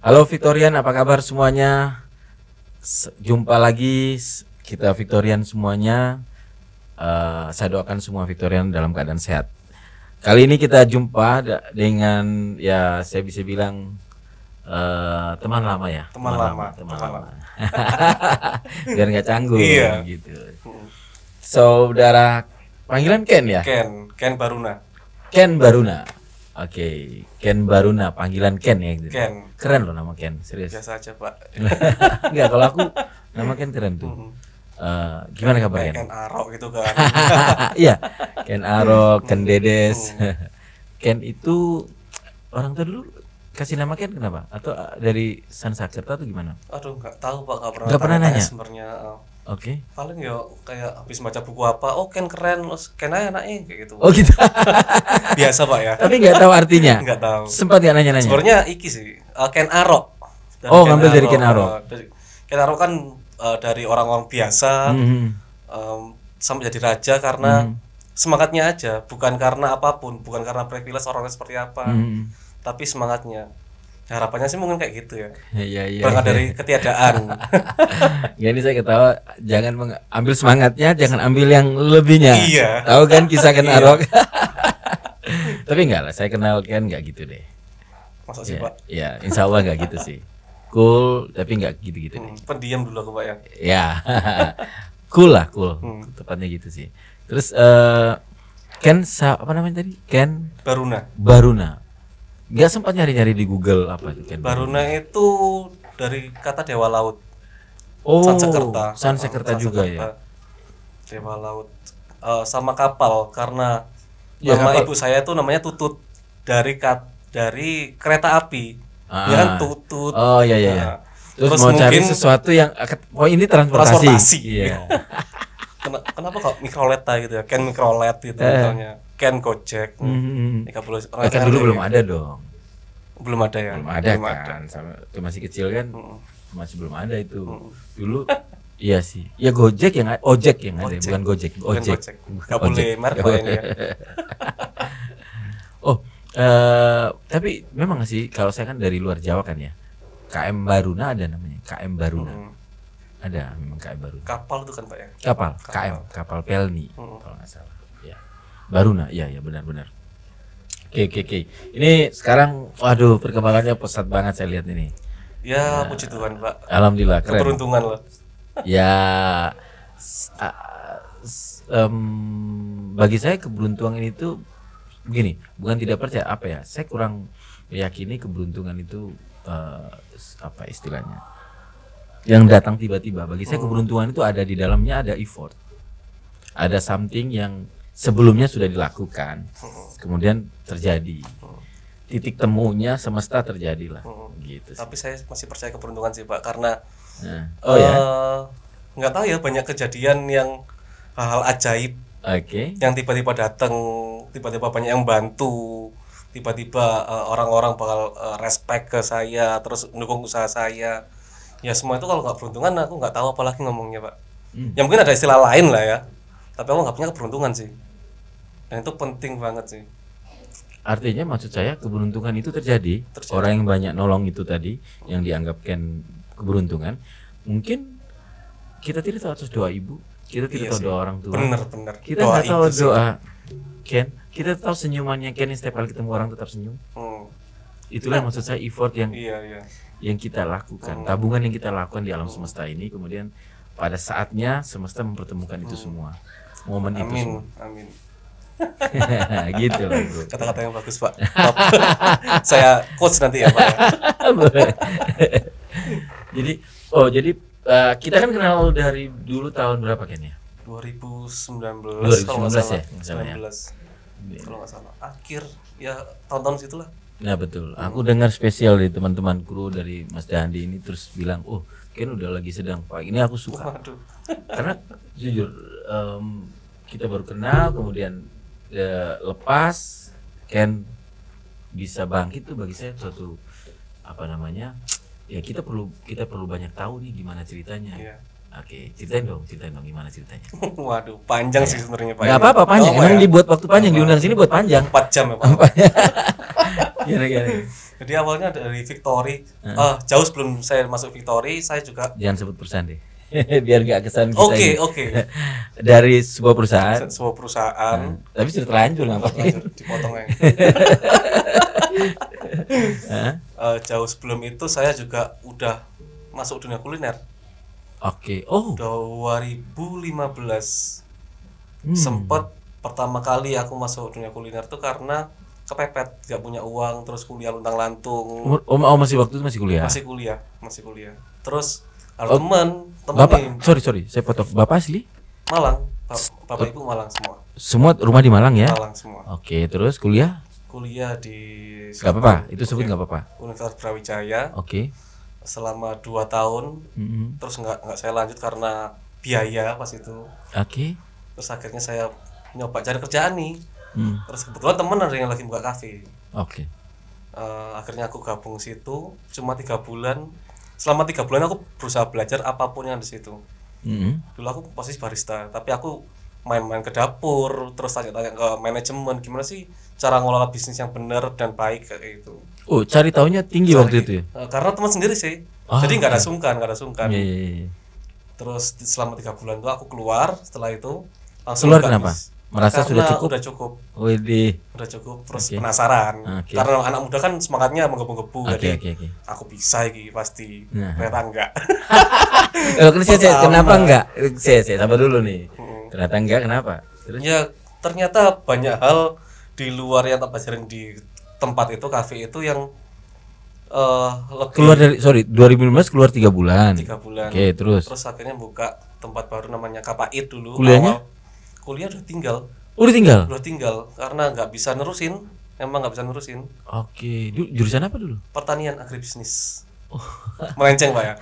Halo Victorian, apa kabar semuanya? Jumpa lagi kita Victorian semuanya. Saya doakan semua Victorian dalam keadaan sehat. Kali ini kita jumpa dengan ya saya bisa bilang teman lama ya. Teman lama. Biar nggak canggung Iya. gitu. Saudara panggilan Ken ya? Ken Baruna. Ken Baruna. Oke, Ken Baruna, panggilan Ken ya gitu. Ken. Keren loh nama Ken, serius. Biasa aja, Pak. Enggak, kalau aku nama Ken keren tuh. Gimana kabar Ken? Ken Arok gitu kan. Iya, Ken Arok, Ken Dedes. Ken itu orang tua dulu kasih nama Ken kenapa? Atau dari Sansakerta atau gimana? Aduh, nggak tahu Pak, Nggak pernah nanya? sebenarnya. Oke. Paling ya kayak habis baca buku apa, oh Ken keren, terus Ken aja anaknya kayak gitu. Oh gitu. Biasa Pak ya. Tapi nggak tahu artinya. Nggak tahu. Sempat nggak nanya-nanya? Sebenarnya iki sih, Ken Arok. Oh, ngambil dari Ken Arok. Ken Arok kan dari orang-orang biasa sampai jadi raja karena semangatnya aja, bukan karena apapun, bukan karena privilege orangnya seperti apa, tapi semangatnya. Harapannya sih mungkin kayak gitu ya. Iya. Berangkat dari ketiadaan. Ya, ini saya ketawa, jangan ambil semangatnya, jangan ambil yang lebihnya. Iya. Tahu kan kisah Ken Iya. Arok? Tapi enggak lah, saya kenal Ken enggak gitu deh. Masa sih Ya, Pak? ya, insya Allah enggak gitu sih. Cool, tapi enggak gitu-gitu deh. Pendiam dulu aku Pak ya. Ya, cool lah, cool. Tepatnya gitu sih. Terus Ken, apa namanya tadi? Ken Baruna. Nggak sempat nyari-nyari di Google apa itu Ken Baruna itu dari kata dewa laut. Oh, Sansekerta. Sansekerta juga ya. Dewa laut. Sama kapal karena Ya, nama kapal. ibu saya itu namanya Tutut dari kereta api. Dia kan Tutut. Oh iya. Nah, Terus mau cari mungkin sesuatu yang oh ini transportasi. Iya. Kenapa kok mikroleta gitu ya? Ken mikrolet gitu misalnya. Ken Gojek. Kan dulu belum ada dong. Belum ada ya. Belum ada kan. Sama waktu masih kecil kan masih belum ada itu. Dulu iya sih. Ya Gojek yang ojek yang ada, bukan Gojek. Bukan Ojek. Gak boleh merek Pak ini ya. Oh, tapi memang sih kalau saya kan dari luar Jawa kan ya. KM Baruna ada namanya. KM Baruna. Ada memang KM Baruna. Kapal itu kan Pak ya. Kapal, KM, kapal Pelni kalau nggak salah. Ya. Baruna, iya benar. Oke. Ini sekarang, waduh perkembangannya pesat banget saya lihat ini. Ya, puji Tuhan Pak. Alhamdulillah keren. Keberuntungan loh. Ya, bagi saya keberuntungan itu begini, bukan tidak percaya apa ya? Saya kurang meyakini keberuntungan itu apa istilahnya? Yang datang tiba-tiba. Bagi saya keberuntungan itu ada di dalamnya ada effort. Ada something yang sebelumnya sudah dilakukan, kemudian terjadi. Titik temunya semesta terjadilah, gitu. Tapi saya masih percaya keberuntungan sih Pak karena nggak tahu ya banyak kejadian yang hal-hal ajaib yang tiba-tiba datang, tiba-tiba banyak yang bantu, tiba-tiba orang-orang bakal respect ke saya, terus mendukung usaha saya. Ya semua itu kalau nggak beruntungan aku nggak tahu apalagi ngomongnya Pak. Ya mungkin ada istilah lain lah ya, tapi aku nggak punya keberuntungan sih. Dan itu penting banget sih. Artinya maksud saya keberuntungan itu terjadi. Orang yang banyak nolong itu tadi yang dianggapkan keberuntungan. Mungkin kita tidak tahu atas doa ibu, kita tidak tahu doa orang tua. Bener. Kita nggak tahu doa Ken. Kita tahu senyumannya Ken setiap kali ketemu orang tetap senyum. Itulah maksud saya effort yang yang kita lakukan, tabungan yang kita lakukan di alam semesta ini. Kemudian pada saatnya semesta mempertemukan itu semua, momen itu semua. Amin. Gitu lah bro. Kata-kata yang bagus Pak. Top. Saya coach nanti ya Pak. Jadi kita kan kenal dari dulu tahun berapa Ken ya? 2019 kalau nggak salah. Ya, misalnya. 19 kalau nggak salah. Akhir ya tahun-tahun situlah. Nah betul. Aku dengar spesial dari teman-teman kru dari Mas Dandi ini terus bilang, oh Ken udah lagi sedang Pak. Ini aku suka. Waduh. Karena jujur kita baru kenal kemudian lepas Ken bisa bangkit tuh bagi saya suatu apa namanya ya kita perlu banyak tahu nih gimana ceritanya. Iya. Oke, ceritain dong gimana ceritanya. Waduh, panjang sih sebenarnya Pak. Nggak apa-apa panjang, emang dibuat waktu panjang diundang sini buat panjang. 4 jam ya Pak. Gimana? Jadi awalnya dari Victory. Jauh sebelum saya masuk Victory, saya juga Jangan sebut perusahaan deh. Biar gak kesan kita Oke, ini. oke. Dari sebuah perusahaan. Sebuah perusahaan. Tapi sudah terlanjur nampaknya. Dipotong aja. Jauh sebelum itu saya juga udah masuk dunia kuliner. Oke. Oh. 2015. Sempet pertama kali aku masuk dunia kuliner tuh karena kepepet, gak punya uang, terus kuliah luntang-lantung. Masih waktu itu masih kuliah. Masih kuliah. Terus ada temen Bapak, nih. sorry, saya potong. Bapak asli? Malang. Bapak Ibu Malang semua. Semua rumah di Malang ya? Malang semua. Oke, terus kuliah? Kuliah di Gak apa-apa, itu sebut gak apa-apa. Universitas Brawijaya. Oke. Selama 2 tahun. Terus nggak saya lanjut karena biaya pas itu. Oke. Terus akhirnya saya nyoba cari kerjaan nih. Terus kebetulan temen ada yang lagi buka kafe. Oke. Akhirnya aku gabung situ cuma 3 bulan. Selama 3 bulan aku berusaha belajar apapun yang di situ. Dulu aku posisi barista, tapi aku main-main ke dapur, terus tanya-tanya ke manajemen gimana sih cara ngelola bisnis yang benar dan baik kayak gitu. Oh, cari taunya tinggi waktu itu ya? Karena teman sendiri sih. Jadi nggak ada sungkan. Iya. Terus selama 3 bulan itu aku keluar. Setelah itu langsung keluar kenapa? Merasa karena sudah cukup? Udah cukup. Udah cukup. Terus penasaran. Karena anak muda kan semangatnya menggebu-gebu. Jadi aku bisa iki pasti. Ternyata enggak. Kenapa enggak? Saya sabar dulu nih. Ternyata enggak, kenapa? Terus? Ya ternyata banyak hal di luar yang tak pelajarin di tempat itu, kafe itu yang lebih keluar dari 2015 keluar 3 bulan. 3 bulan. Oke, terus akhirnya buka tempat baru namanya Kapait dulu. Kuliahnya? Kuliah udah tinggal. Udah tinggal? Udah tinggal karena nggak bisa nerusin. Emang nggak bisa nerusin. Oke, jurusan apa dulu? Pertanian agribisnis. Melenceng Pak ya.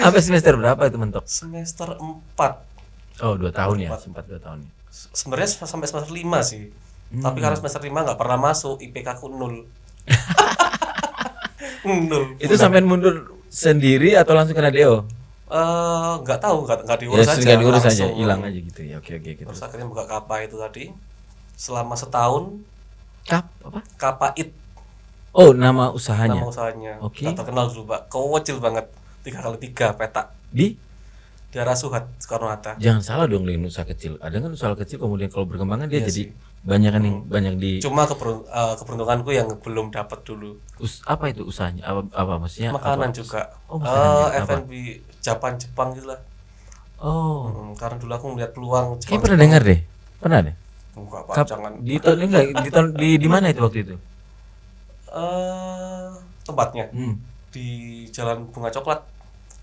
Sampai semester berapa itu mentok? Semester 4. Oh, 2 tahun ya, sempat 2 tahun. Sebenarnya sampai semester 5 sih. Tapi karena semester 5 nggak pernah masuk, IPK ku 0. 0. Itu sampai mundur sendiri atau langsung kena DO? Nggak tahu, nggak diurus ya, aja. Nggak diurus aja, hilang aja gitu ya. Oke. Gitu. Terus akhirnya buka Kapa itu tadi. Selama setahun. Apa? Kapait. Oh, nama usahanya. Nama usahanya. Oke. Gak terkenal dulu Pak. Kecil banget. 3x3 petak. Di daerah Suhat, Soekarno-Hatta. Jangan salah dong dengan usaha kecil. Ada kan usaha kecil kemudian kalau berkembang dia jadi banyak di. Cuma keberuntunganku yang belum dapat dulu. Apa itu usahanya? Apa maksudnya? Makanan apa? juga. Oh, makanan F&B Jepang gitu lah. Oh. Karena dulu aku melihat peluang. Kayak pernah dengar deh. Pernah deh. Enggak, Pak, jangan. Di mana itu waktu itu? Tempatnya di Jalan Bunga Coklat,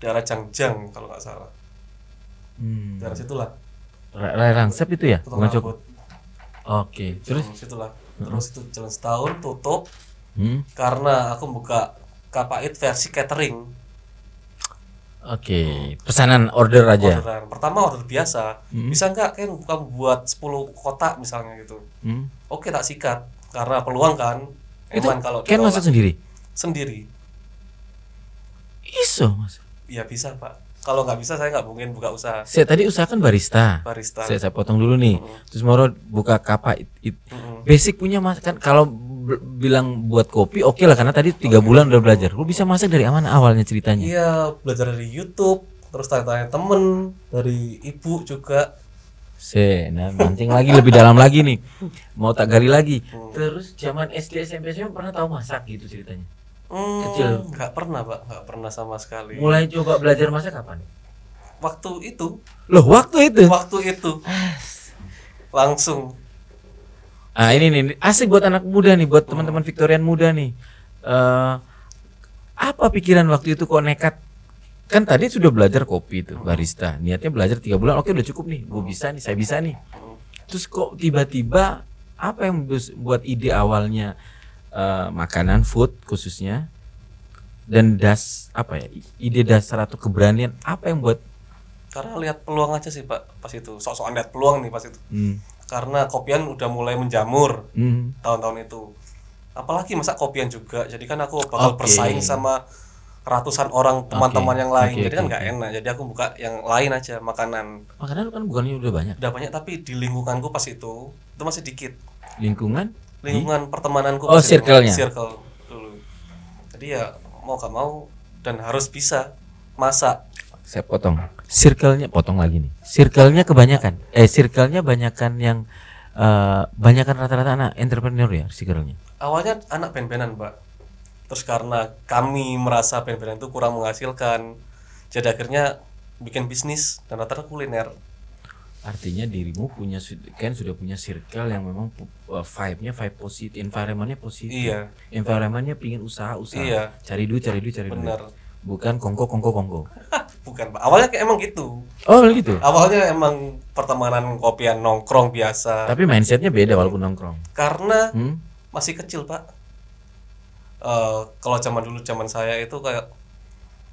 daerah Jangjang kalau nggak salah. Daerah situlah. Rangsep itu ya? Bunga Coklat. Oke. Terus situlah. Terus itu jalan setahun tutup. Karena aku buka Kapait versi catering. Oke, pesanan order aja. Pertama order biasa. Bisa nggak kan bukan buat 10 kotak misalnya gitu. Oke, tak sikat karena peluang kan. Eman kalau kan masak sendiri. Iso, Mas. Iya bisa, Pak. Kalau nggak bisa saya nggak mungkin buka usaha. Saya tadi usahakan barista. Saya potong dulu nih. Terus Moro buka Kapait. Basic punya mas kan kalau bilang buat kopi oke lah karena tadi 3 bulan udah belajar. Lu bisa masak dari mana awalnya ceritanya? Iya, belajar dari YouTube, terus tanya-tanya temen, dari ibu juga. Mancing lagi lebih dalam lagi nih. Mau tak gali lagi. Terus zaman SD SMP saya pernah tahu masak gitu ceritanya. Kecil. Nggak pernah Pak, nggak pernah sama sekali. Mulai coba belajar masak kapan? Waktu itu. Loh, waktu itu? Waktu itu. Langsung. Ini nih asik buat anak muda nih, buat teman-teman Victorian muda nih. Apa pikiran waktu itu kok nekat? Kan tadi sudah belajar kopi itu, barista. Niatnya belajar 3 bulan, oke udah cukup nih. Gue bisa nih, saya bisa nih. Terus kok tiba-tiba apa yang buat ide awalnya makanan, food khususnya, dan ide dasar atau keberanian apa yang buat? Karena lihat peluang aja sih Pak pas itu. Sok-sokan lihat peluang nih pas itu. Karena kopian udah mulai menjamur tahun-tahun itu. Apalagi masa kopian juga. Jadi kan aku bakal bersaing sama ratusan orang teman-teman yang lain. Jadi kan nggak enak. Jadi aku buka yang lain aja, makanan. Makanan kan bukannya udah banyak? Udah banyak tapi di lingkunganku pas itu masih dikit. Lingkungan lingkungan pertemananku. Oh, circle-nya. Circle dulu. Jadi ya mau gak mau dan harus bisa masak. Saya potong. Circle-nya potong lagi nih. Circle-nya kebanyakan. Circle-nya banyakan yang banyakan rata-rata anak entrepreneur ya circle-nya. Awalnya anak band-bandan, Pak. Terus karena kami merasa band-bandan itu kurang menghasilkan, jadi akhirnya bikin bisnis dan rata-rata kuliner. Artinya dirimu punya sudah punya circle yang memang vibe-nya vibe positif, environment-nya positif. Iya. Environment-nya pingin usaha. Iya. Cari duit. Bener. Bukan kongko. Bukan, Pak. Awalnya kayak emang gitu. Oh, gitu. Awalnya emang pertemanan kopian nongkrong biasa. Tapi mindsetnya beda walaupun nongkrong. Karena masih kecil, Pak. Kalau zaman saya itu kayak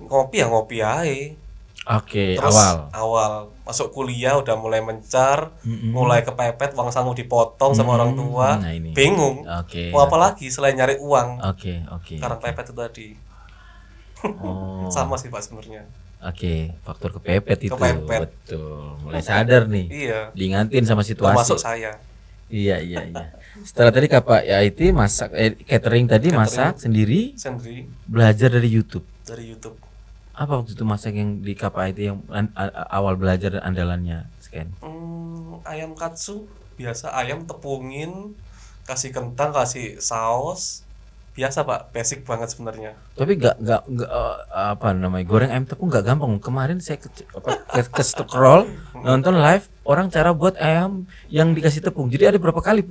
ngopi aja. Oke, Terus awal masuk kuliah udah mulai mencar, mulai kepepet, uang sanggup dipotong sama orang tua, bingung. Mau apa lagi selain nyari uang? Oke. Karena kepepet itu tadi. Oh. Sama sih Pak sebenarnya. Faktor kepepet itu. Kepepet. Betul. Mulai sadar nih. Iya. Diingatin sama situasi. Termasuk saya. Iya. Setelah tadi Kak IT masak catering tadi masak sendiri. Belajar dari YouTube. Apa waktu itu masak yang di Kak IT yang awal belajar andalannya Scan? Ayam katsu biasa, ayam tepungin, kasih kentang, kasih saus. Biasa Pak, basic banget sebenarnya. Tapi nggak goreng ayam tepung nggak gampang. Kemarin saya ke scroll nonton live orang cara buat ayam yang dikasih tepung. Jadi ada berapa kali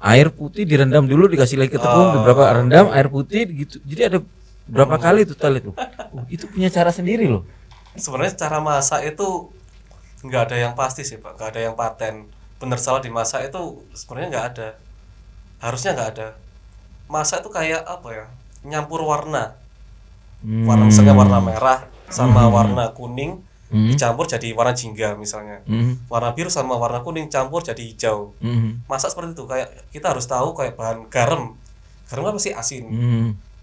air putih direndam dulu dikasih lagi ke tepung, beberapa rendam air putih gitu. Jadi ada berapa kali itu itu. Itu punya cara sendiri loh. Sebenarnya cara masak itu nggak ada yang pasti sih Pak, nggak ada yang paten. Bener salah dimasak itu sebenarnya nggak ada. Harusnya nggak ada. Masak itu kayak apa ya, nyampur warna misalnya warna merah sama warna kuning dicampur jadi warna jingga misalnya, warna biru sama warna kuning campur jadi hijau. Masak seperti itu, kayak kita harus tahu kayak bahan garam kan pasti asin,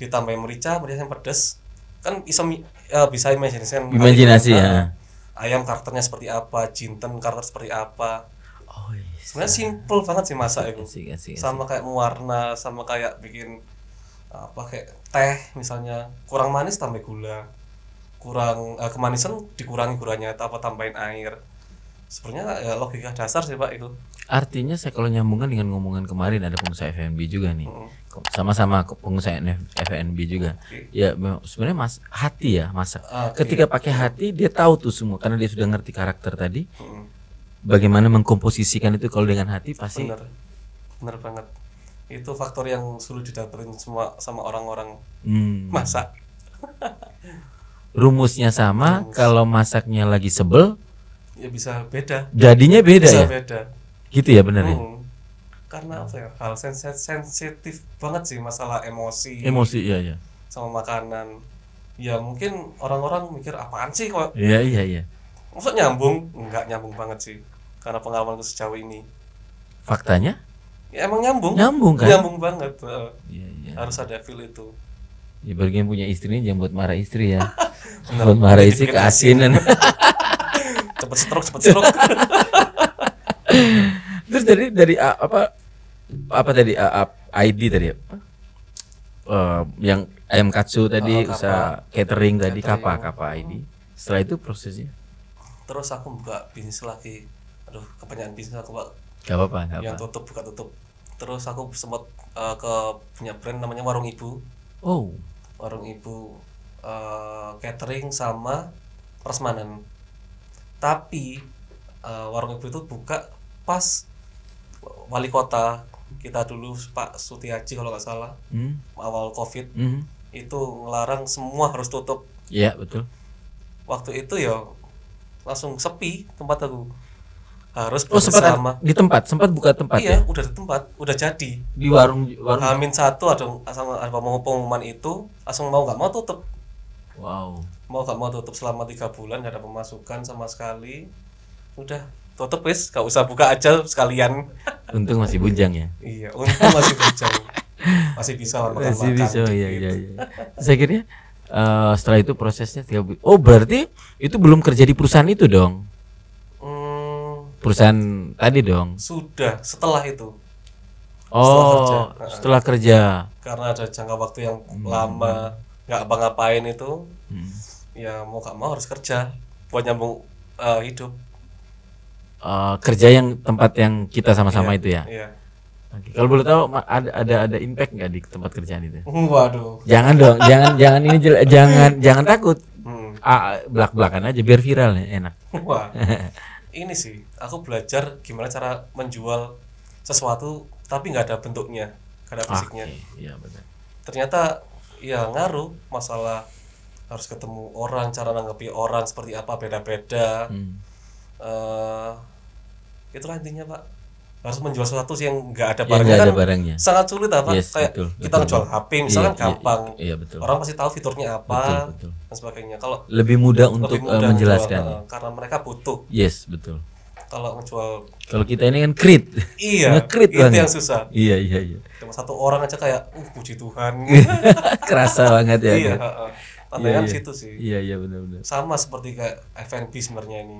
ditambahin merica yang pedas kan bisa imajinasi ya. Ayam karakternya seperti apa, jinten karakter seperti apa. Sebenarnya simple banget sih masak itu. Asik. Sama kayak mewarna, sama kayak bikin kayak teh misalnya, kurang manis tambah gula, kurang kemanisan dikurangi gulanya atau tambahin air. Sebenarnya ya logika dasar sih Pak itu. Artinya saya kalau nyambungkan dengan ngomongan kemarin ada pengusaha F&B juga nih. Sama-sama pengusaha F&B juga. Ya sebenarnya hati ya masak. Ketika pakai hati dia tahu tuh semua karena dia sudah ngerti karakter tadi. Bagaimana mengkomposisikan itu kalau dengan hati pasti bener banget. Itu faktor yang sulit didapetin semua sama orang-orang masak. Rumusnya sama, kalau masaknya lagi sebel ya bisa beda. Jadinya beda bisa ya. Beda. Gitu ya benar ya. Karena apa ya? Hal sensitif banget sih masalah emosi. Iya. Sama makanan. Ya mungkin orang-orang mikir apaan sih kok. Iya. Maksud nyambung? Enggak nyambung banget sih. Karena pengalamanku sejauh ini. Faktanya? Ya emang nyambung. Nyambung kan? Nyambung banget. Iya. Harus ada feel itu. Ya bagian punya istri ini jangan buat marah istri ya. Buat marah istri keasinan. cepet stroke. Terus dari apa tadi ID tadi apa? Yang ayam katsu tadi, usaha catering tadi, kapa ID. Setelah itu prosesnya. Terus aku buka bisnis lagi. Aduh, kebanyakan bisnis aku Pak. Gak apa-apa. Yang buka tutup. Terus aku sempat punya brand namanya Warung Ibu. Warung Ibu catering sama prasmanan. Tapi Warung Ibu itu buka pas wali kota kita dulu Pak Sutiaji kalau nggak salah, awal COVID itu ngelarang semua harus tutup. Iya betul. Waktu itu ya langsung sepi tempat aku. Harus sempat buka tempat. Iya, ya? Udah di tempat, udah jadi. Di warung. Amin satu ada pengumuman itu, langsung mau nggak mau tutup. Wow. Mau nggak mau tutup selama 3 bulan, nggak ada pemasukan sama sekali. Udah tutup wis, nggak usah buka aja sekalian. Untung masih bujang ya. Iya, untung masih bujang. Masih bisa makan. Masih bisa, iya. Saya kira setelah itu prosesnya 3 bulan. Oh berarti itu belum kerja di perusahaan itu dong? Perusahaan tadi dong. Sudah setelah itu. Setelah kerja. Karena ada jangka waktu yang lama nggak apa-ngapain itu, ya mau gak mau harus kerja buat nyambung hidup. Kerja yang tempat yang kita sama-sama itu ya. Iya. Oke. Kalau boleh tahu ada impact nggak di tempat kerjaan itu? Waduh. Jangan dong, jangan ini jangan takut. Belak-belakan aja biar viral nih, enak. Wah. Ini sih, aku belajar gimana cara menjual sesuatu tapi nggak ada bentuknya, nggak ada fisiknya. Iya benar. Ternyata ya ngaruh, masalah harus ketemu orang, cara nanggapi orang seperti apa, beda-beda. Itulah intinya Pak, harus menjual sesuatu yang nggak ada barangnya, sangat sulit Pak. Kayak kita ngejual HP misalkan gampang, orang pasti tahu fiturnya apa dan sebagainya. Kalau lebih mudah untuk menjelaskan karena mereka butuh. Betul. Kalau kita ini kan krit, itu yang susah. Iya. Cuma satu orang aja kayak puji Tuhan. Kerasa banget ya. Iya. Tandanya situ sih. Iya benar. Sama seperti kayak F&B sebenarnya ini.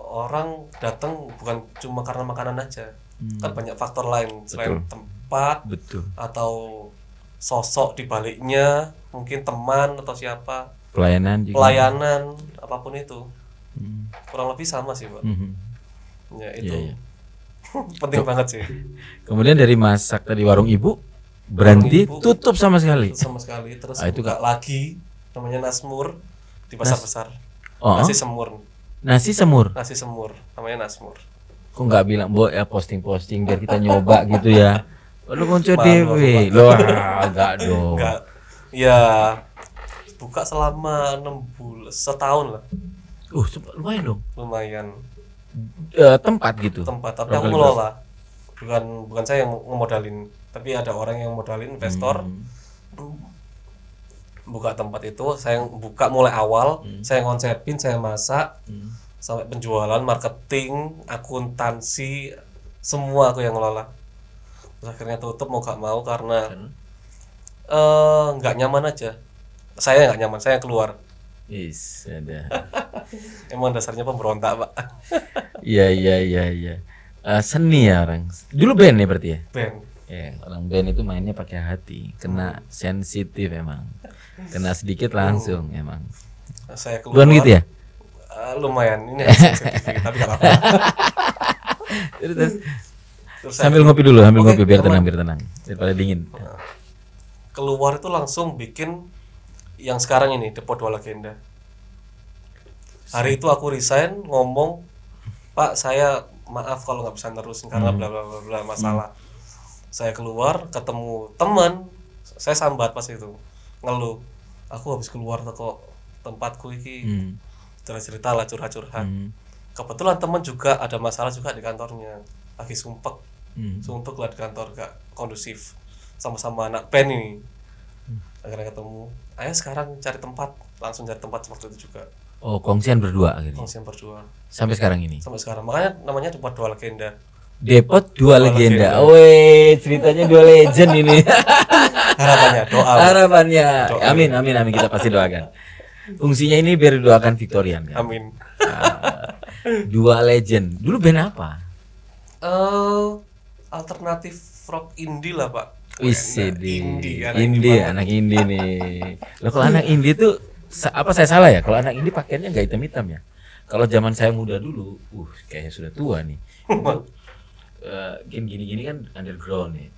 Orang datang bukan cuma karena makanan aja, kan banyak faktor lain selain tempat, atau sosok di baliknya, mungkin teman atau siapa, pelayanan apapun itu. Kurang lebih sama sih Pak. Ya itu penting banget sih. Kemudian dari masak tadi warung ibu berhenti, tutup sama sekali. Terus buka lagi namanya Nasmur di pasar besar. Nasi semur namanya Nasmur. Kok nggak bilang ya posting biar kita nyoba gitu ya? Lu konco dewe loh, enggak dong. Enggak. Ya buka selama 6 bulan, setahun lah. Lumayan dong. Lumayan. Tempat gitu. Tapi aku ngelola. Bukan saya yang ngemodalin, tapi ada orang yang modalin, investor. Buka tempat itu, saya buka mulai awal, saya konsepin, saya masak, sampai penjualan, marketing, akuntansi, semua aku yang ngelola. Terus akhirnya tutup mau gak mau karena nggak nyaman aja. Saya nggak nyaman, saya keluar. Emang dasarnya pemberontak Pak. Iya. Seni ya orang. Dulu band ya berarti ya? Band. Orang band itu mainnya pakai hati, kena sensitif emang. Kena sedikit langsung emang. Saya keluar. Bukan gitu ya? Lumayan, ini sensitif tapi gak apa-apa. Terus sambil ngopi dulu, biar tenang daripada dingin. Keluar itu langsung bikin yang sekarang ini, Depo 2 Legenda. Hari itu aku resign, ngomong, Pak saya maaf kalau nggak bisa nerusin karena bla bla bla masalah. Saya keluar ketemu teman, saya sambat pas itu, ngeluh, aku habis keluar toko tempatku iki, cerita lah curhat. Kebetulan teman juga ada masalah juga di kantornya, lagi suntuk lah di kantor, gak kondusif, sama-sama anak band ini. Akhirnya ketemu, ayo sekarang langsung cari tempat waktu itu juga. Kongsian berdua akhirnya. Sampai sekarang ini. Makanya namanya Depot 2 Legenda. Depot 2 Legenda. Ceritanya 2 legend ini. Harapannya. Amin kita pasti doakan. Fungsinya ini biar doakan Victorian kan. Amin. 2 legend. Dulu band apa? Alternatif rock indie lah Pak. Indie, anak indie nih. Loh kalau anak indie tuh apa saya salah ya? Kalau anak indie pakaiannya nggak hitam-hitam ya? Kalau zaman saya muda dulu, kayaknya sudah tua nih. Gini kan underground ya.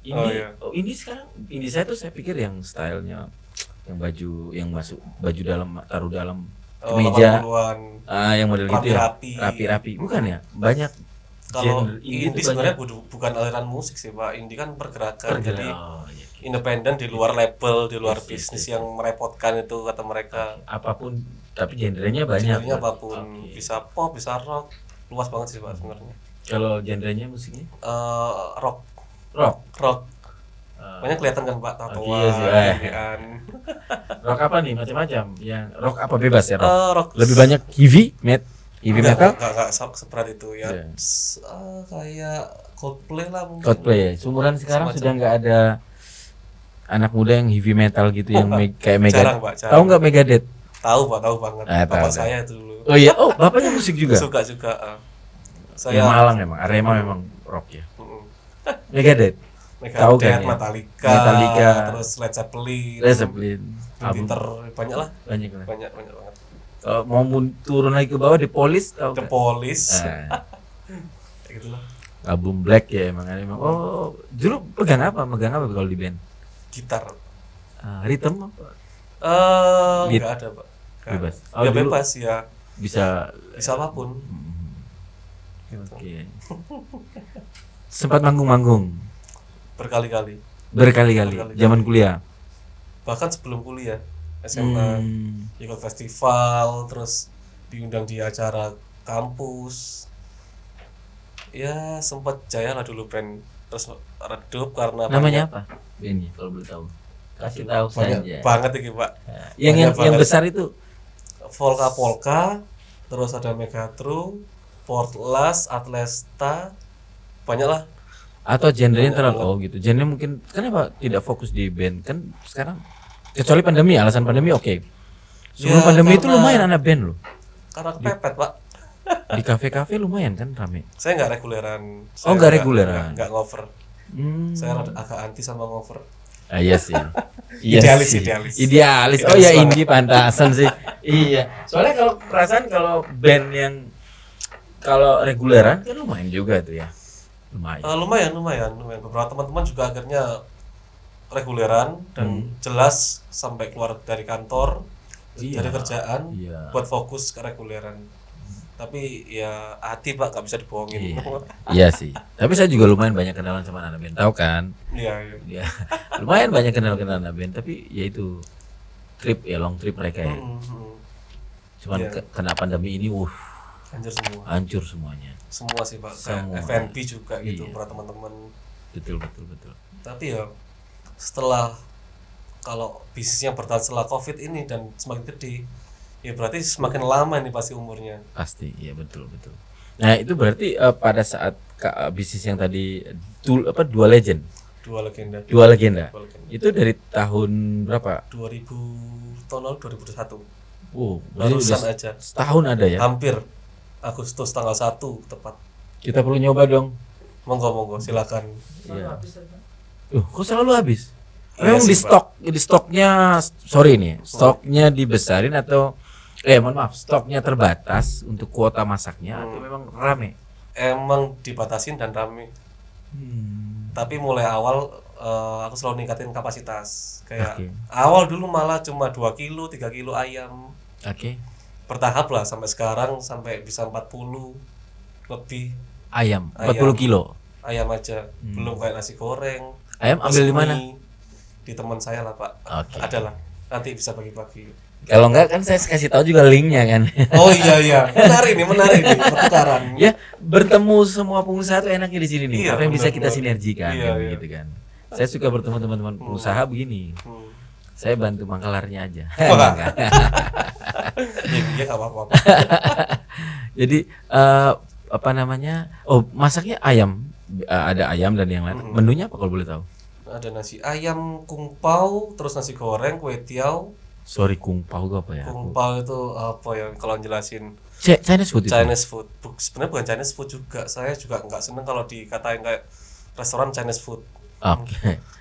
Indie sekarang, indie saya tuh saya pikir yang stylenya yang baju yang masuk baju dalam taruh dalam kemeja, yang model gitu ya, rapi-rapi, bukan ya? Banyak. Kalau indie sebenarnya bukan aliran musik sih Pak, indie kan pergerakan, jadi independen di luar label, di luar bisnis yang merepotkan itu kata mereka. Apapun, tapi genrenya banyak. Genrenya apapun, bisa pop, bisa rock, luas banget sih Pak sebenarnya. Kalau genrenya musiknya? Rock. Banyak kelihatan kan Pak, tatoan. Rock apa nih, macam-macam. Yang rock apa bebas ya rock? Lebih banyak heavy metal? Enggak seberat itu ya. Kayak Coldplay lah mungkin. Coldplay. Sumuran sekarang sudah enggak ada anak muda yang heavy metal gitu yang kayak Megadeth. Tahu enggak Megadeth? Tahu banget. Bapak saya itu dulu. Oh iya, bapaknya musik juga. Suka juga. Saya Malang memang, Arema memang rock ya. Megadeth. Tahu kan ya? Metallica, terus Led Zeppelin. Peter banyak lah. Banyak banget. Kalau mau turun lagi ke bawah The Police tahu The Police. Gitu lah. Album Black ya emang. Oh, dulu megang apa kalau di band? Gitar. Rhythm apa? Enggak ada, Pak. Bebas. Ya bebas ya. Bisa apapun. Oke. Sempat manggung-manggung. Berkali-kali. Zaman kuliah. Bahkan sebelum kuliah. SMA ikut festival, terus diundang di acara kampus. Ya sempat jaya lah dulu band, terus redup karena namanya apa bandnya kalau boleh tahu? Kasih tahu saja. Banget ini Pak. Yang besar itu Polka, terus ada Megatru, Portlas, Atlesta, banyak lah. Atau genrenya terlalu gitu. Genre mungkin kenapa tidak fokus di band kan sekarang? Kecuali pandemi, alasan pandemi oke. Sebelum pandemi itu lumayan anak band loh. Karena kepepet Pak. Di kafe-kafe lumayan kan rame. Saya nggak reguleran. Nggak reguleran. Nggak ngover. Saya agak anti sama ngover. Iya sih. Idealis. Oh ya indie pantasan sih. Iya. Soalnya kalau perasaan kalau band yang kalau reguleran kan lumayan juga tuh ya. Lumayan. Beberapa teman-teman juga akhirnya reguleran dan jelas sampai keluar dari kantor, dari kerjaan, buat fokus ke reguleran. Tapi ya hati Pak nggak bisa dibohongin. Iya sih. Tapi saya juga lumayan banyak kenalan sama anak band, tahu kan? Iya. Lumayan banyak kenalan anak band, tapi ya itu long trip mereka ya. Cuman kena pandemi ini, hancur semuanya. Semua sih Pak. FNB juga gitu para teman-teman. Betul. Tapi ya setelah kalau bisnisnya bertahan setelah COVID ini dan semakin gede, ya berarti semakin lama ini pasti umurnya. Pasti, iya betul. Nah itu berarti pada saat bisnis yang tadi Dua Legenda itu dari tahun berapa? 2000 tahun lalu 2001. Barusan aja. Setahun ada ya? Hampir. Agustus tanggal 1 tepat. Kita perlu nyoba dong. Monggo silakan. Iya. Kok selalu habis? Memang di stoknya stoknya dibesarin atau mohon maaf, stoknya terbatas untuk kuota masaknya atau memang rame? Emang dibatasin dan rame. Tapi mulai awal aku selalu ningkatin kapasitas. Kayak awal dulu malah cuma 2 kilo, 3 kilo ayam. Bertahap lah sampai sekarang sampai bisa 40 lebih. Ayam 40 kilo. Ayam aja. Belum kayak nasi goreng. Ayam ambil di mana? Di teman saya lah Pak. Ada lah. Nanti bisa bagi-bagi. Kalau enggak kan saya kasih tahu juga linknya kan. Oh iya. Menarik nih pertukaran. Ya bertemu semua pengusaha tuh enaknya di sini nih. Apa yang bisa kita sinergikan gitu kan. Saya suka bertemu teman-teman pengusaha begini. Saya bantu mangkalarnya aja. Iya nggak apa-apa. Jadi masaknya ayam. Ada ayam dan yang lain. Menunya apa kalau boleh tahu? Ada nasi ayam, kungpau, terus nasi goreng, kue tiaw. Kungpau itu apa ya? Kungpau itu apa ya kalau jelasin? Chinese food. Chinese food. Sebenarnya bukan Chinese food juga. Saya juga nggak seneng kalau dikatain kayak restoran Chinese food.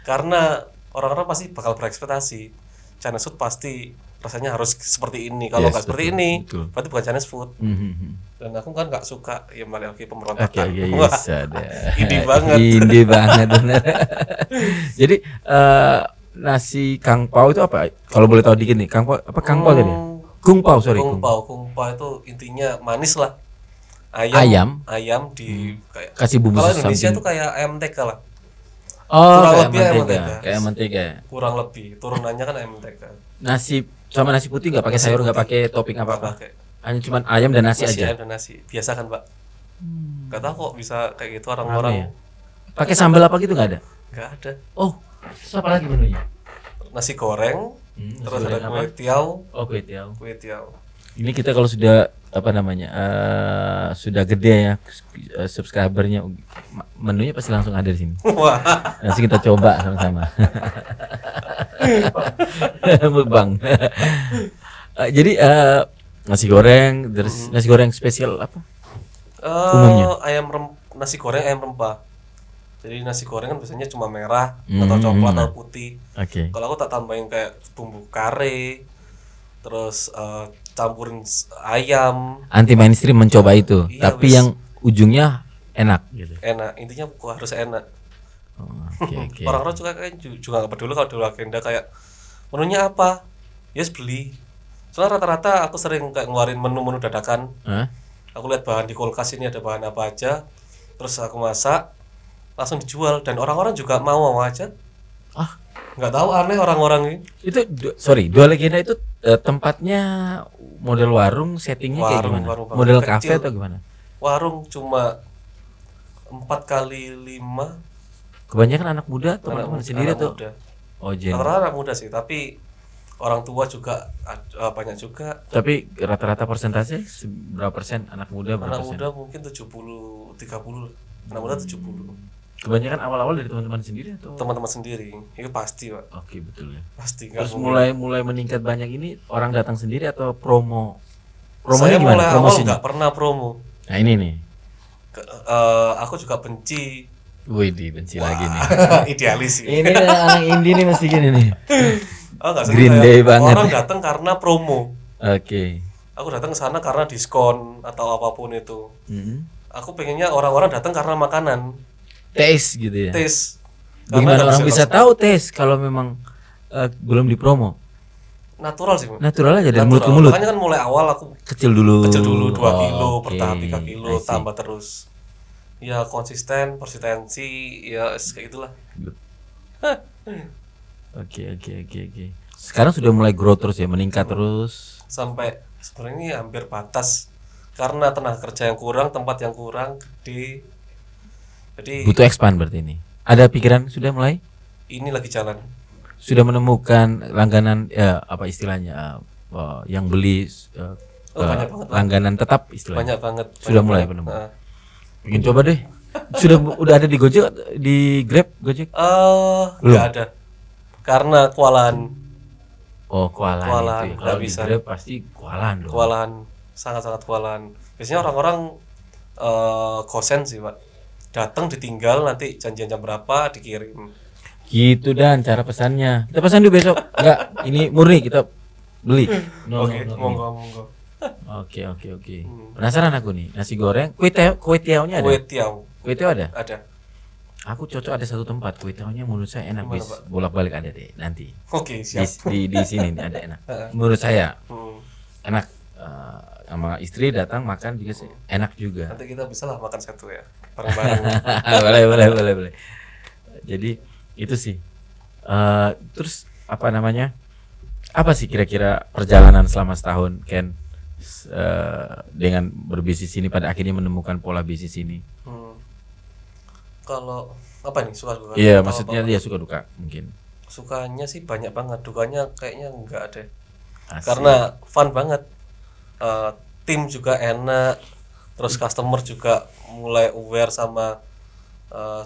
Karena orang-orang pasti bakal berekspektasi Chinese food pasti rasanya harus seperti ini. Kalau nggak seperti ini, berarti bukan Chinese food. Dan aku kan nggak suka ya malah lagi pemberontakan. Indie banget benar. Jadi nasi kangpau itu apa? Kalau boleh tahu dikit nih, kangpau apa kangpau tadi? Kungpau itu intinya manis lah. Ayam di kasih bumbu. Kalau Indonesia tuh kayak ayam mentega lah. Kurang lebih kayak mentega. Kurang lebih turunannya kan ayam mentega. Nasi sama nasi putih nggak pakai sayur, nggak pakai topping apa-apa. Hanya cuma ayam dan nasi aja. Ayam dan nasi. Biasa kan, Pak? Gak tahu kok bisa kayak gitu orang-orang. Pakai sambal apa gitu nggak ada? Nggak ada. Oh, terus apa lagi menunya? Nasi goreng, terus ada kue tiaw. Kue tiaw. Ini kita kalau sudah sudah gede ya subscribernya, menunya pasti langsung ada di sini. Nanti kita coba sama-sama. Bang. Jadi nasi goreng, terus nasi goreng spesial apa? Umumnya nasi goreng ayam rempah. Jadi nasi goreng kan biasanya cuma merah atau coklat atau putih. Kalau aku tak tambahin kayak bumbu kare, terus campurin ayam. Anti mainstream mencoba itu, iya, tapi yang ujungnya enak gitu. Enak, intinya harus enak. Orang-orang juga nggak peduli kalau di agenda kayak menunya apa, yes beli. Soalnya rata-rata aku sering kayak ngeluarin menu-menu dadakan. Aku lihat bahan di kulkas ini ada bahan apa aja, terus aku masak, langsung dijual dan orang-orang juga mau aja. Nggak tahu, aneh orang-orang ini. Itu Dua Legenda itu tempatnya model warung, settingnya kayak gimana? Model kafe atau gimana? Warung cuma 4x5. Kebanyakan anak muda, teman-teman sendiri atau? Oh, anak muda sih, tapi orang tua juga banyak juga. Tapi rata-rata persentase berapa persen anak muda? Anak muda mungkin 70-30. Anak muda 70. Kebanyakan awal-awal dari teman-teman sendiri atau? Teman-teman sendiri, itu pasti Pak. Oke, betul ya. Pasti. Terus mulai meningkat banyak ini orang datang sendiri atau promo? Saya mulai awal nggak pernah promo. Nah ini nih. Aku juga benci. Wih, benci lagi nih. Idealis sih. Ini anak indie nih mesti gini nih. Green Day banget. Orang datang karena promo. Aku datang ke sana karena diskon atau apapun itu. Aku pengennya orang-orang datang karena makanan. Tes gitu ya. Tes. Bagaimana orang bisa tahu tes kalau memang belum dipromo? Natural sih. Natural aja dari mulut ke mulut. Makanya kan mulai awal aku kecil dulu 2 kilo, bertahap 3 kilo, tambah terus. Ya konsisten, persistensi, ya kayak gitulah. Oke. Sekarang sudah mulai grow terus ya, meningkat terus. Sampai sebenarnya ini hampir batas karena tenaga kerja yang kurang, tempat yang kurang, gede. Jadi butuh expand berarti ini. Ada pikiran sudah mulai? Ini lagi jalan. Sudah menemukan langganan apa istilahnya yang beli banyak banget, langganan tetap istilahnya. Banyak banget. Sudah mulai menemukan. Bikin coba deh. Udah ada di Gojek, di Grab, Gojek? Nggak ada. Karena kewalahan. Kewalahan. Kalau bisa. Grab pasti kewalahan dong. Kewalahan, sangat-sangat kewalahan. Biasanya orang-orang kosen sih Pak. Datang ditinggal, nanti janjian jam berapa dikirim. Gitu dan cara pesannya. Kita pesan dulu besok. Enggak, ini murni kita beli. Monggo. Oke. Penasaran aku nih, nasi goreng, kue tiaonya ada? Kue tiao ada? Ada. Aku cocok ada satu tempat kue tiaonya menurut saya enak, bis. Bolak-balik ada deh nanti. Oke, siap. Di sini ada enak. Menurut saya enak. Sama istri datang makan juga enak juga. Nanti kita bisa lah makan satu ya, bareng-bareng. boleh. Jadi itu sih. Terus apa namanya? Apa sih kira-kira perjalanan selama setahun Ken dengan berbisnis ini pada akhirnya menemukan pola bisnis ini? Kalau apa nih suka-suka? Iya, maksudnya dia suka duka mungkin. Sukanya sih banyak banget, dukanya kayaknya enggak ada. Karena fun banget. Tim juga enak, terus customer juga mulai aware sama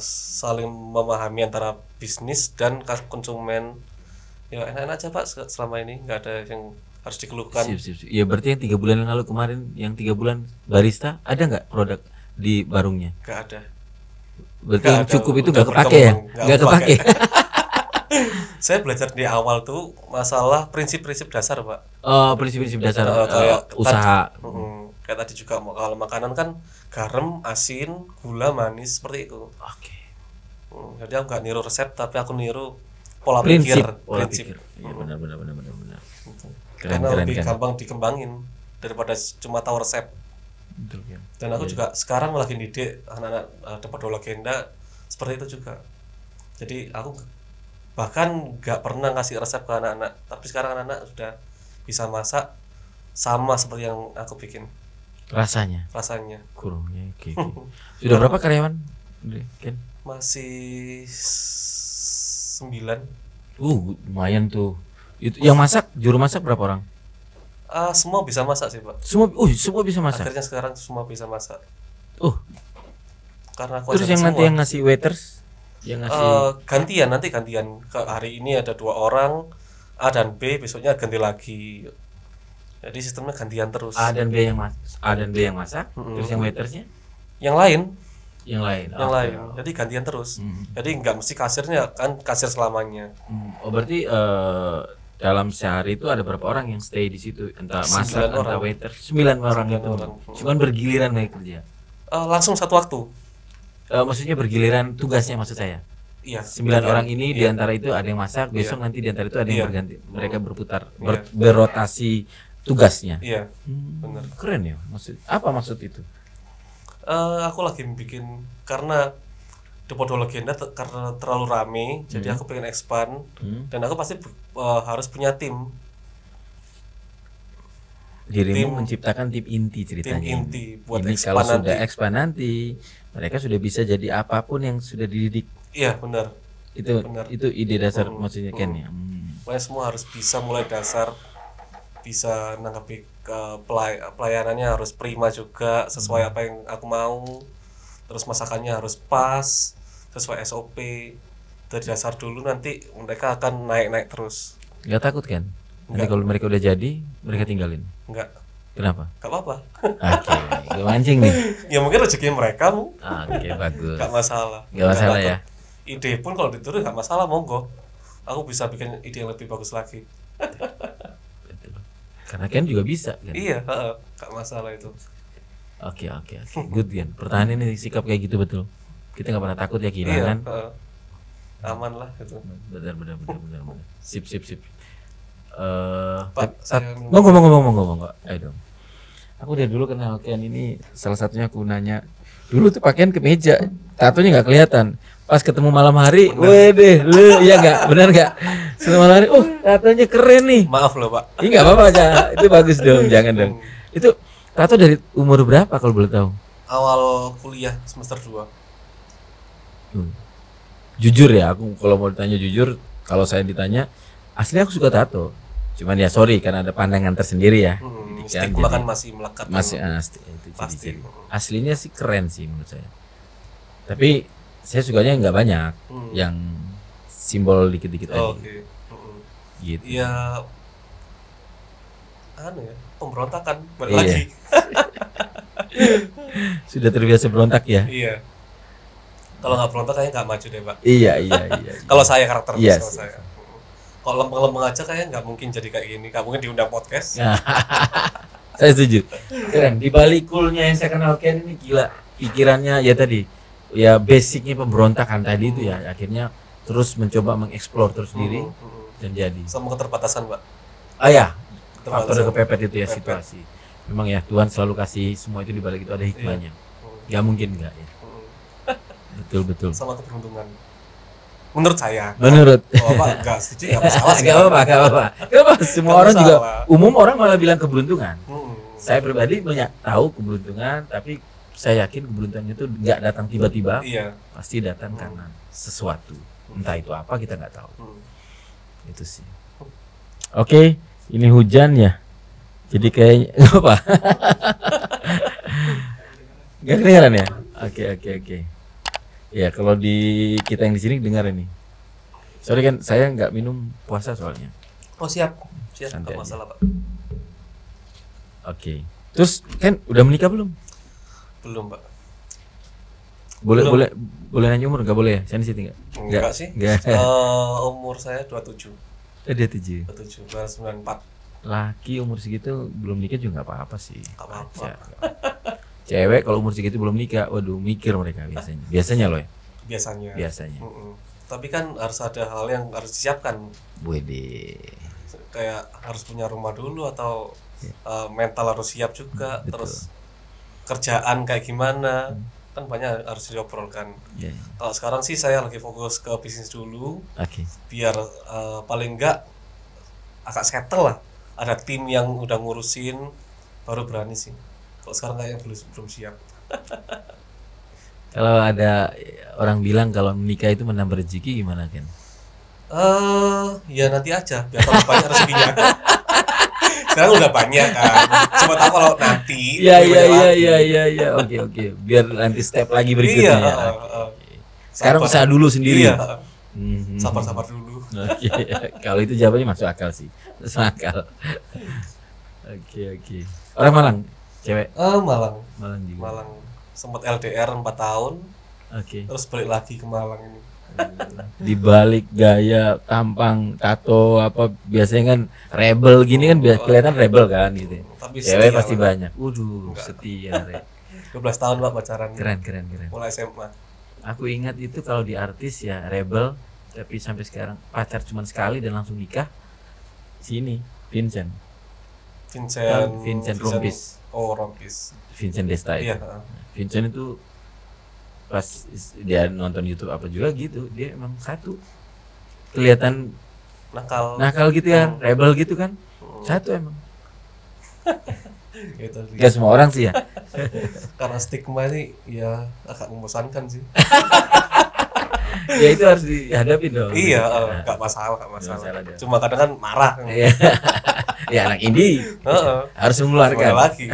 saling memahami antara bisnis dan konsumen. Ya enak-enak aja Pak selama ini, nggak ada yang harus dikeluhkan. Sip. Ya berarti yang 3 bulan yang lalu kemarin, yang 3 bulan barista, ada nggak produk di warungnya? Nggak ada. Berarti yang cukup itu nggak kepake ya? Nggak kepake. Saya belajar di awal tuh masalah prinsip-prinsip dasar Pak. Prinsip-prinsip dasar usaha. Kayak tadi juga kalau makanan kan garam, asin, gula, manis seperti itu. Jadi aku nggak niru resep tapi aku niru pola pikir. Iya benar. Karena lebih gampang dikembangin daripada cuma tahu resep. Betul, ya. Dan aku juga sekarang lagi didik anak-anak dapat Dua Legenda seperti itu juga. Jadi aku bahkan nggak pernah ngasih resep ke anak-anak, tapi sekarang anak-anak sudah bisa masak sama seperti yang aku bikin. Rasanya kurungnya. Oke. Sudah berapa karyawan Ken? Masih 9. Lumayan tuh. Itu yang masak, juru masak berapa orang? Semua bisa masak sih Pak. Semua bisa masak. Akhirnya sekarang semua bisa masak. Karena aku terus yang nanti yang ngasih waiters, yang ngasih gantian hari ini ada 2 orang A dan B, besoknya ganti lagi. Jadi sistemnya gantian terus. A dan B yang masak, terus yang waitersnya yang lain yang lain. Yang lain. Jadi gantian terus. Jadi nggak mesti kasirnya kan kasir selamanya. Oh berarti dalam sehari itu ada berapa orang yang stay di situ, entah masak, entah waiter? 9 orang itu. Cuman bergiliran mereka kerja. Langsung satu waktu. Maksudnya bergiliran tugasnya maksud saya. Iya. 9 orang ini di antara itu ada yang masak, besok nanti di antara itu ada yang berganti. Mereka berputar, berrotasi tugasnya. Iya. Benar. Keren ya. Apa maksud itu? Aku lagi bikin karena The Podo Legenda karena terlalu rame, jadi aku pengen expand dan aku pasti harus punya tim. Dirimu menciptakan tim inti ceritanya. Tim inti buat ini kalau sudah expand nanti, mereka sudah bisa jadi apapun yang sudah dididik. Iya benar. Itu ide dasar maksudnya Ken ya. Pokoknya semua harus bisa mulai dasar, bisa nanggapi pelayanannya harus prima juga sesuai apa yang aku mau. Terus masakannya harus pas sesuai SOP dari dasar dulu, nanti mereka akan naik terus. Nggak takut kan? Nanti kalau mereka udah jadi, mereka tinggalin? Enggak. Kenapa? Gak apa-apa. Oke, gue mancing nih. Ya mungkin rezeki mereka mu. Oke, bagus. Gak masalah. Gak masalah ya. Ide pun kalau dituruh gak masalah, monggo. Aku bisa bikin ide yang lebih bagus lagi. Betul. Karena Ken juga bisa kan? Iya, gak masalah itu. Oke. Good kan. Pertahanan ini sikap kayak gitu betul. Kita nggak pernah takut ya kehilangan. Iya, aman lah itu. Benar. Sip. Pak, ngomong. Ayo dong. Aku dari dulu kenal Ken ini, salah satunya aku nanya. Dulu tuh pakaian kemeja, tatonya nggak kelihatan. Pas ketemu malam hari, wede, iya nggak, benar nggak? Setelah malam hari, tatonya keren nih. Maaf loh Pak. Ini nggak apa-apa aja, itu bagus dong, jangan dong. Itu tato dari umur berapa kalau boleh tahu? Awal kuliah semester 2. Jujur ya, aku kalau mau ditanya jujur, kalau saya ditanya, asli aku suka tato. Cuman ya sorry karena ada pandangan tersendiri ya. Stigma kan masih melekat. Masih itu pasti. Aslinya sih keren sih menurut saya. Tapi saya sukanya nggak banyak, yang simbol dikit-dikit aja. Oke. Gitu. Ya, pemberontakan balik lagi. Sudah terbiasa berontak ya. Iya. Kalau nggak berontak kayaknya nggak maju deh Pak. Iya. Kalau saya karakter iya, saya. Kalau lempeng-lempeng aja kayaknya nggak mungkin jadi kayak gini, nggak mungkin diundang podcast. Saya setuju. Keren. Di balik coolnya yang saya kenal Ken ini gila. Pikirannya ya tadi, ya basicnya pemberontakan tadi itu ya. Akhirnya terus mencoba mengeksplor terus diri dan jadi. Sama keterbatasan Pak. Ya. Faktor kepepet itu ya situasi. Memang ya Tuhan selalu kasih semua itu di balik itu ada hikmahnya. Gak mungkin enggak ya. Betul. Sama keberuntungan. Menurut saya. Pak enggak setuju, enggak masalah sih. Enggak apa-apa. Semua orang juga orang malah bilang keberuntungan. Saya pribadi banyak tahu keberuntungan, tapi saya yakin keberuntungan itu enggak datang tiba-tiba. Iya. Pasti datang karena sesuatu. Entah itu apa kita enggak tahu. Itu sih. Oke, ini hujan ya. Jadi kayaknya apa? Enggak kedengaran ya? Oke. Ya kalau di kita yang di sini dengar ini. Sorry kan saya nggak minum puasa soalnya. Oh siap nggak masalah Pak. Oke. Terus kan udah menikah belum? Belum Pak. Boleh nanya umur nggak boleh ya? Sensitif nggak? Enggak sih. Umur saya 27. 27. 94. Laki umur segitu belum nikah juga nggak apa-apa sih. Nggak apa-apa. Cewek kalau umur segitu belum nikah, waduh mikir mereka biasanya loh ya. Biasanya. Tapi kan harus ada hal yang harus disiapkan. Wede. Kayak harus punya rumah dulu atau mental harus siap juga. Betul. Terus kerjaan kayak gimana, kan banyak harus diobrolkan. Kalau sekarang sih saya lagi fokus ke bisnis dulu. Biar paling enggak agak settle lah. Ada tim yang udah ngurusin, baru berani sih. Kalau sekarang kayaknya belum siap. Kalau ada orang bilang kalau menikah itu menambah rezeki gimana Ken? Ya nanti aja, biar tambah banyak rezekinya. Sekarang udah banyak kan. Coba tahu kalau nanti. Iya. Oke. Biar nanti step lagi berikutnya. Iya. Sekarang usaha dulu sendiri. Iya. Sabar dulu. Oke. Kalau itu jawabannya masuk akal sih. Masuk akal. Oke. Orang Malang. Cewek? Malang juga. Malang sempat LDR 4 tahun Oke. Terus balik lagi ke Malang ini. Di balik gaya, tampang, tato apa biasanya kan rebel gini kan kelihatan rebel kan gitu. Tapi cewek setia, pasti Pak. banyak. Waduh, setia. 12 tahun Pak pacaran. Keren. Mulai SMA. Aku ingat itu kalau di artis ya rebel, tapi sampai sekarang pacar cuma sekali dan langsung nikah. Sini, Vincent Rompis. Oh, Rompis. Vincent Desta itu. Iya. Vincent itu pas dia nonton YouTube apa juga gitu, dia emang satu kelihatan nakal gitu ya, rebel gitu kan. Satu emang. Gitu sih. Gak semua orang sih ya. Karena stigma ini ya agak membosankan sih. Ya itu harus dihadapi dong. Iya, nggak masalah. Cuma kadang kan marah. Iya. Ya anak indie harus mengeluarkan. Lagi.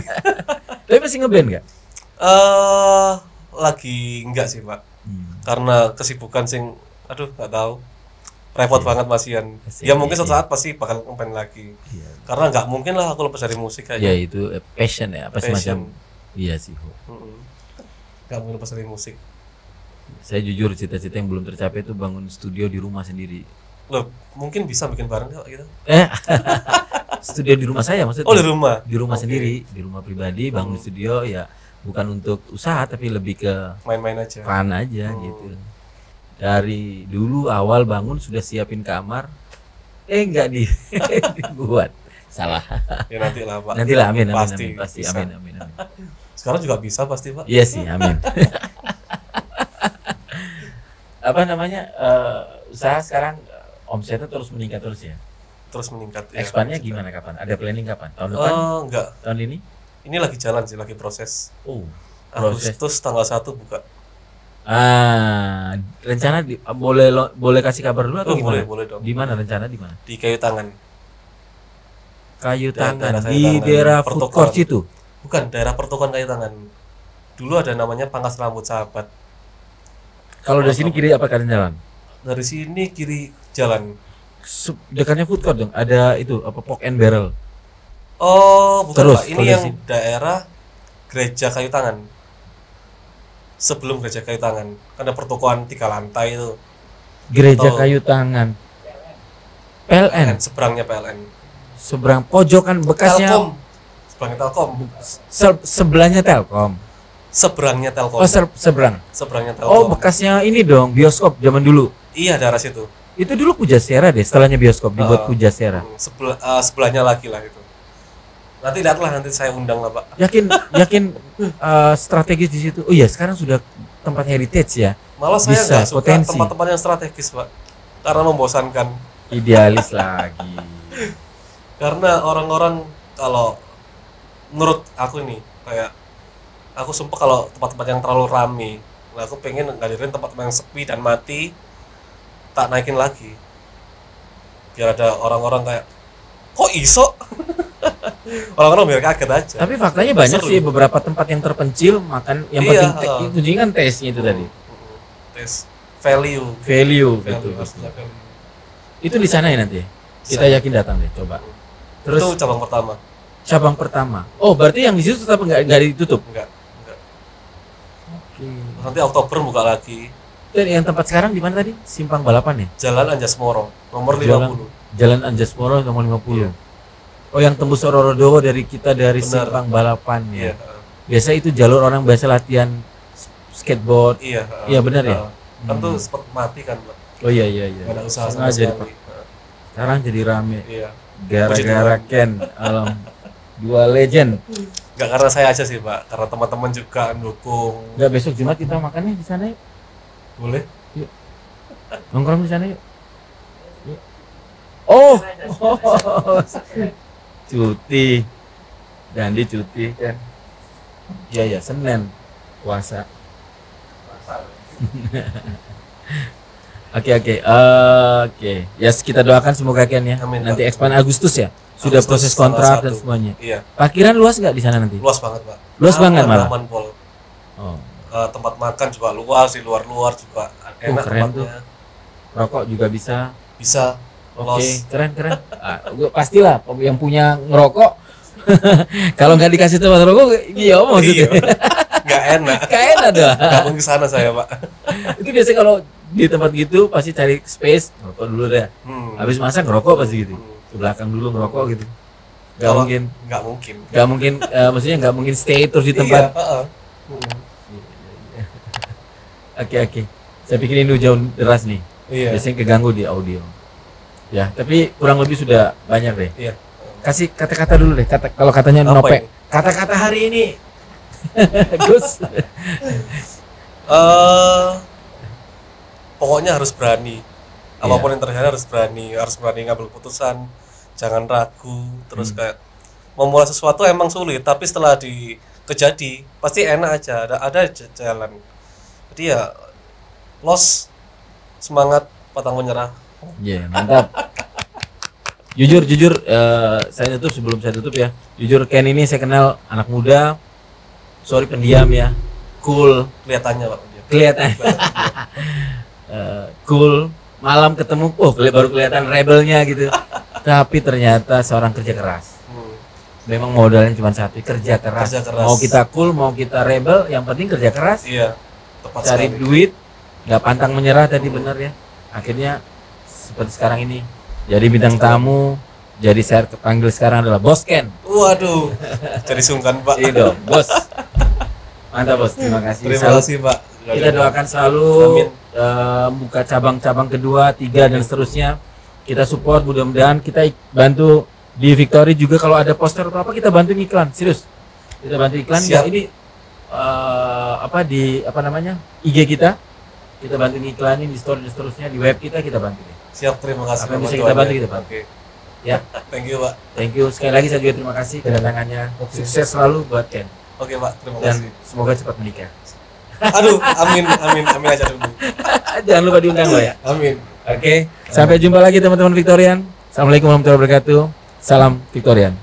Tapi masih ngeband nggak? Lagi enggak sih Pak. Karena kesibukan sing nggak tahu. Repot banget masian. Ya mungkin suatu saat pasti bakal ngeband lagi. Iya. Karena nggak mungkin lah aku lepas dari musik kayaknya. Ya itu passion ya, apa semacam. Iya sih. Nggak mungkin lepas dari musik. Saya jujur cita-cita yang belum tercapai itu bangun studio di rumah sendiri. Loh, mungkin bisa bikin bareng Kak gitu. Studio di rumah saya maksudnya. Oh, di rumah. Di rumah sendiri, di rumah pribadi bangun studio ya bukan untuk usaha tapi lebih ke main-main aja. Fun aja gitu. Dari dulu awal bangun sudah siapin kamar. Enggak dibuat. Salah. Ya nantilah Pak. Nantilah amin. Pasti. Amin. Sekarang juga bisa pasti Pak. Iya sih, amin. Apa namanya? Usaha sekarang omsetnya terus meningkat terus ya. Terus meningkat. Expannya gimana kapan? Ada planning kapan? Tahun depan? Enggak. Tahun ini? Ini lagi jalan sih, lagi proses. Proses. Agustus tanggal 1 buka. Rencana boleh kasih kabar dulu atau gimana? Boleh dong. Di mana rencana di mana? Di Kayu Tangan. Kayu Tangan di daerah food court itu. Bukan, daerah pertukuan Kayu Tangan. Dulu ada namanya Pangkas Rambut Sahabat. Kalau dari sini kiri apa kanan jalan? Dari sini kiri jalan. Dekatnya food court dong. Ada itu apa Pork and Barrel. Oh, bukan terus, Pak. Ini yang daerah Gereja Kayu Tangan. Sebelum Gereja Kayu Tangan. Ada pertukuan 3 lantai itu. Gereja Kayu Tangan. PLN. Seberangnya PLN. Seberang pojokan bekasnya. Telkom. Seberangnya Telkom. Sebelahnya Telkom. Seberangnya Telkom. Oh, seberang. Seberangnya Telkom. Oh, bekasnya ini dong, bioskop zaman dulu. Iya, daerah situ. Itu dulu Pujasera deh, setelahnya bioskop dibuat Pujasera. Sebelahnya lagi lah itu. Nanti lihatlah, nanti saya undang lah Pak. Yakin strategis di situ. Oh iya, sekarang sudah tempat heritage ya. Malah saya bisa, nggak suka potensi. tempat-tempat yang strategis Pak, karena membosankan. Idealis lagi. Karena orang-orang kalau menurut aku nih kayak aku sumpah kalau tempat-tempat yang terlalu rame. Nah, aku pengen ngadirin tempat-tempat yang sepi dan mati, tak naikin lagi. Biar ada orang-orang kayak kok iso? Orang-orang biar kaget aja. Tapi faktanya banyak sih beberapa tempat yang terpencil makan yang penting kuncinya kan taste-nya itu tadi. Taste, value betul. Itu di sana ya nanti. Kita yakin datang deh, coba. Terus itu cabang pertama. Oh, berarti yang di situ tetap nggak ditutup? Enggak. Oke. Nanti Oktober buka lagi. Dan yang tempat sekarang di mana tadi? Simpang Balapan ya? Jalan Anjasmoro, nomor 50. Jalan Anjasmoro nomor 50. Iya. Oh, yang tembus Rorodowo dari Simpang Balapan ya. Iya. Biasa itu jalur orang biasa latihan skateboard. Iya. Iya benar ya. Kan tuh seperti mati kan, Pak. Oh iya. Ada usaha sengaja sekarang jadi rame. Iya. Gara-gara Ken alam 2 legend. Enggak karena saya aja sih, Pak. Karena teman-teman juga mendukung. Enggak, besok Jumat kita makannya di sana yuk. Boleh? Yuk. Nongkrong di sana yuk. Oh. Cuti. Dandi cuti kan. Iya, Senin puasa. Oke. Ya kita doakan semoga Ken ya. Amin, nanti expand Agustus ya. Sudah proses kontrak dan semuanya. Iya. Parkiran luas nggak di sana nanti? Luas banget, Pak. Luas banget malah. Pol. Oh. Tempat makan juga luas, di luar juga enak keren tempatnya. Tuh. Rokok juga bisa. Bisa. Oke, keren. Pastilah yang punya ngerokok. Kalau nggak dikasih tempat rokok, iya maksudnya. Nggak enak. Gak enak dah. Gak mungkin sana saya, Pak. Itu biasanya kalau di tempat gitu pasti cari space, ngerokok dulu deh. Habis masak ngerokok pasti gitu. Ke belakang dulu ngerokok gitu. Gak mungkin. Maksudnya gak mungkin stay terus di tempat. Iya, Oke. Saya pikir ini jauh deras nih. Iya. Biasanya keganggu di audio. Ya, tapi kurang lebih sudah banyak deh. Iya. Kasih kata-kata dulu deh. Kalau katanya Apa Nopek. ini? Kata-kata hari ini. Gus. Pokoknya harus berani. Apapun yang terjadi harus berani ngambil keputusan. Jangan ragu. Terus kayak memulai sesuatu emang sulit, tapi setelah kejadi pasti enak aja. Ada jalan. Jadi ya semangat, pantang menyerah. Iya, mantap. Jujur saya sebelum saya tutup ya. Jujur Ken ini saya kenal anak muda. Sorry pendiam ya. Cool. Kelihatannya, Pak. Kelihatan. Cool. Malam ketemu, baru kelihatan rebelnya gitu. Tapi ternyata seorang kerja keras. Memang modalnya cuma satu, kerja keras. Mau kita cool, mau kita rebel, yang penting kerja keras. Iya. Tepat cari sekali. Duit, nggak pantang menyerah tadi benar ya. Akhirnya seperti sekarang ini. Jadi bintang tamu, jadi saya panggil sekarang adalah Bos Ken. Waduh, jadi sungkan, Pak. Iya dong, Bos. Mantap Bos, terima kasih. Terima kasih, Pak. Kita doakan selalu buka cabang-cabang kedua, 3 dan seterusnya. Kita support, mudah-mudahan kita bantu di Victory juga kalau ada poster atau apa kita bantu iklan, serius. Kita bantu iklan. Ya, ini IG kita bantu iklanin di store dan seterusnya, di web kita bantu deh. Siap, terima kasih. Apa yang bisa kita bantu kita bantu. Oke. Ya, Thank you, Pak. Thank you sekali lagi, saya juga terima kasih kedatangannya. Sukses selalu buat Ken. Oke, Pak, terima Dan kasih. semoga cepat menikah. Aduh, amin aja dulu. Jangan lupa diundang lo ya. Amin. Oke, sampai jumpa lagi teman-teman Victorian. Assalamualaikum warahmatullahi wabarakatuh. Salam Victorian.